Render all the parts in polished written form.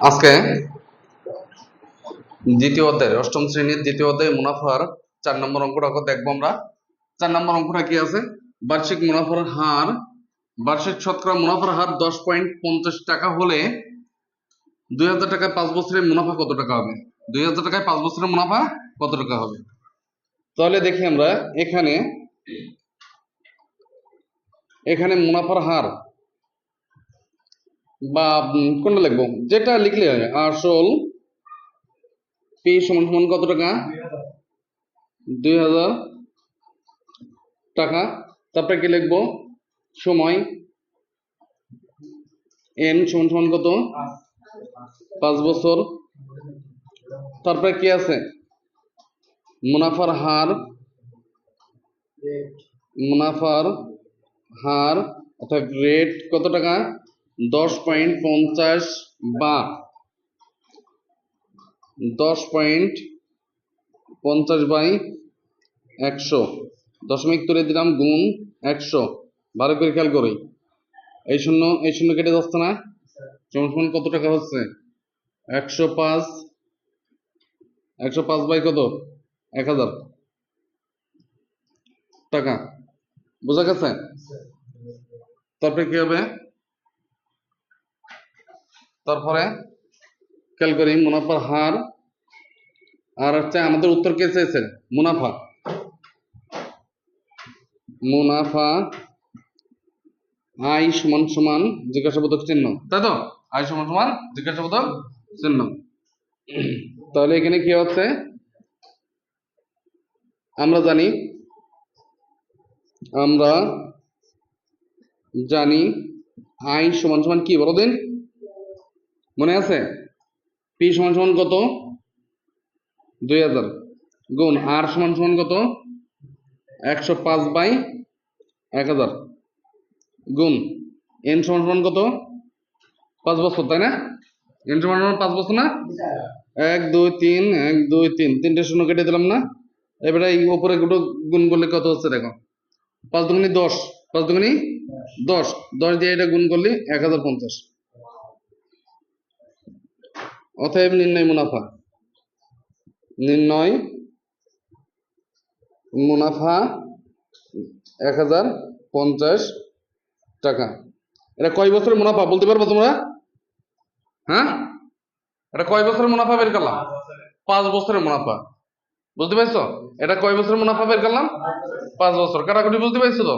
আজকে দ্বিতীয় অধ্যায় অষ্টম শ্রেণীর দ্বিতীয় অধ্যায় মুনাফার 4 নম্বর অঙ্কটা দেখবো আমরা। 4 নম্বর অঙ্কটা কি আছে? বার্ষিক মুনাফার হার, বার্ষিক শতকরা মুনাফার হার 10.50 টাকা হলে 2000 টাকায় 5 বছরের মুনাফা কত টাকা হবে? 2000 টাকায় 5 বছরের মুনাফা কত টাকা হবে? তাহলে দেখি আমরা এখানে মুনাফার হার বা কোনটা লিখবো, যেটা লিখলে হয় আসল পি সমান সমান কত টাকা? 2000 টাকা। তারপরে কি লিখবো? সময় এন সমান সমান কত? 5 বছর। তারপরে কি আছে? মুনাফার হার অর্থাৎ রেট কত টাকা? 10.50 বা 10.50 বাই 100, দশমিক তুলে দিলাম গুণ 100। ভালো করে খেয়াল করি, এই শূন্য কেটে যাচ্ছে না? সমান কত টাকা হচ্ছে? 105 বাই কত? 1000 টাকা। বোঝা গেছে? তারপরে কি হবে? তারপরে খেয়াল করি, মুনাফার হার আর হচ্ছে আমাদের উত্তর কে চেয়েছে? মুনাফা আই সমান সমান জিজ্ঞাসাবোধক চিহ্ন, তাই তো? আই সমান সমান জিজ্ঞাসাবোধক চিহ্ন। তাহলে এখানে কি হচ্ছে? আমরা জানি আই সমান সমান কি বলো দিন, মনে আছে? পি সমান সমান কত? 2000 গুণ আর সমান সমান কত? 105 বাই 1000 গুণ এন সমান সমান কত? 5 বছর, তাই না? এন সমান সমান 5 বছর না? 1 2 3 1 2 3 তিনটে শূন্য কেটে দিলাম না? এবারে এই উপরে দুটো গুণ করলে কত হচ্ছে দেখো? 5 দুগুণি 10, 5 দুগুণি 10, 10 দিয়ে এটা গুণ করলে 1050। অতএব নির্ণয় মুনাফা 1050 টাকা। এটা কয় বছরের মুনাফা বলতে পারবো তোমরা? হ্যাঁ, এটা কয় বছরের মুনাফা বের করলাম? 5 বছরের মুনাফা। বুঝতে পারছো? এটা কয় বছরের মুনাফা বের করলাম? 5 বছর। কাটাকুটি বুঝতে পারছো তো?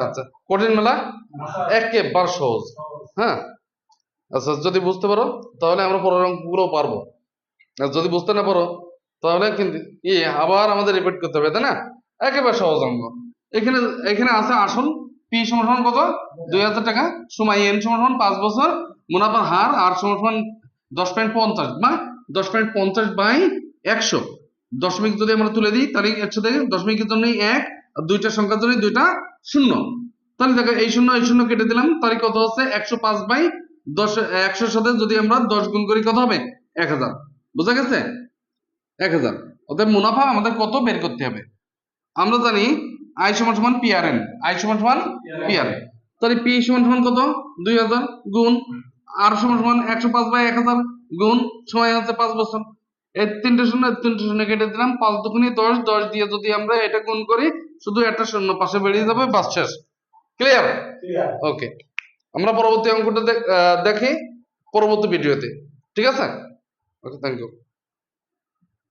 আচ্ছা, কঠিন মেলা একেবারে সহজ। হ্যাঁ, আচ্ছা, যদি বুঝতে পারো তাহলে আমরা পরের অঙ্কগুলো পারবো, আর যদি বুঝতে না পারো তাহলে কিন্তু আবার আমাদের রিপিট করতে হবে, তাই না? একেবারে সহজ অঙ্ক। এখানে আছে আসল পি সমান সমান কত? 2000 টাকা, সময় এন সমান সমান 5 বছর, মুনাফার হার আর সমান সমান 10.50 বা 10.50 বাই 100। দশমিক যদি আমরা তুলে দিই তাহলে 100 থেকে দশমিকের জন্য 1 আর দুইটা সংখ্যার জন্য দুইটা শূন্য। তাহলে দেখো এই শূন্য কেটে দিলাম, তাহলে কত হচ্ছে? 105 বাই 10। 100 সাথে যদি আমরা 10 গুণ করি কত হবে? 1000। বোঝা গেছে? 1000। অতএব মুনাফা আমাদের কত বের করতে হবে? আমরা জানি আই সমান সমান পি আর এন, আই সমান সমান পি আর এন। তাহলে পি সমান সমান কত? 2000 গুণ আর সমান সমান 105 বাই 1000 গুণ সময় হচ্ছে 5 বছর। এই তিনটে শূন্য কেটে দিলাম, 5 দুগুণে 10, 10 দিয়ে যদি আমরা এটা গুণ করি শুধু একটা শূন্য পাশে বেরিয়ে যাবে, বাস শেষ। ক্লিয়ার? ওকে, আমরা পরবর্তী অঙ্কটা দেখি পরবর্তী ভিডিওতে। ঠিক আছে? ওকে, থ্যাংক ইউ।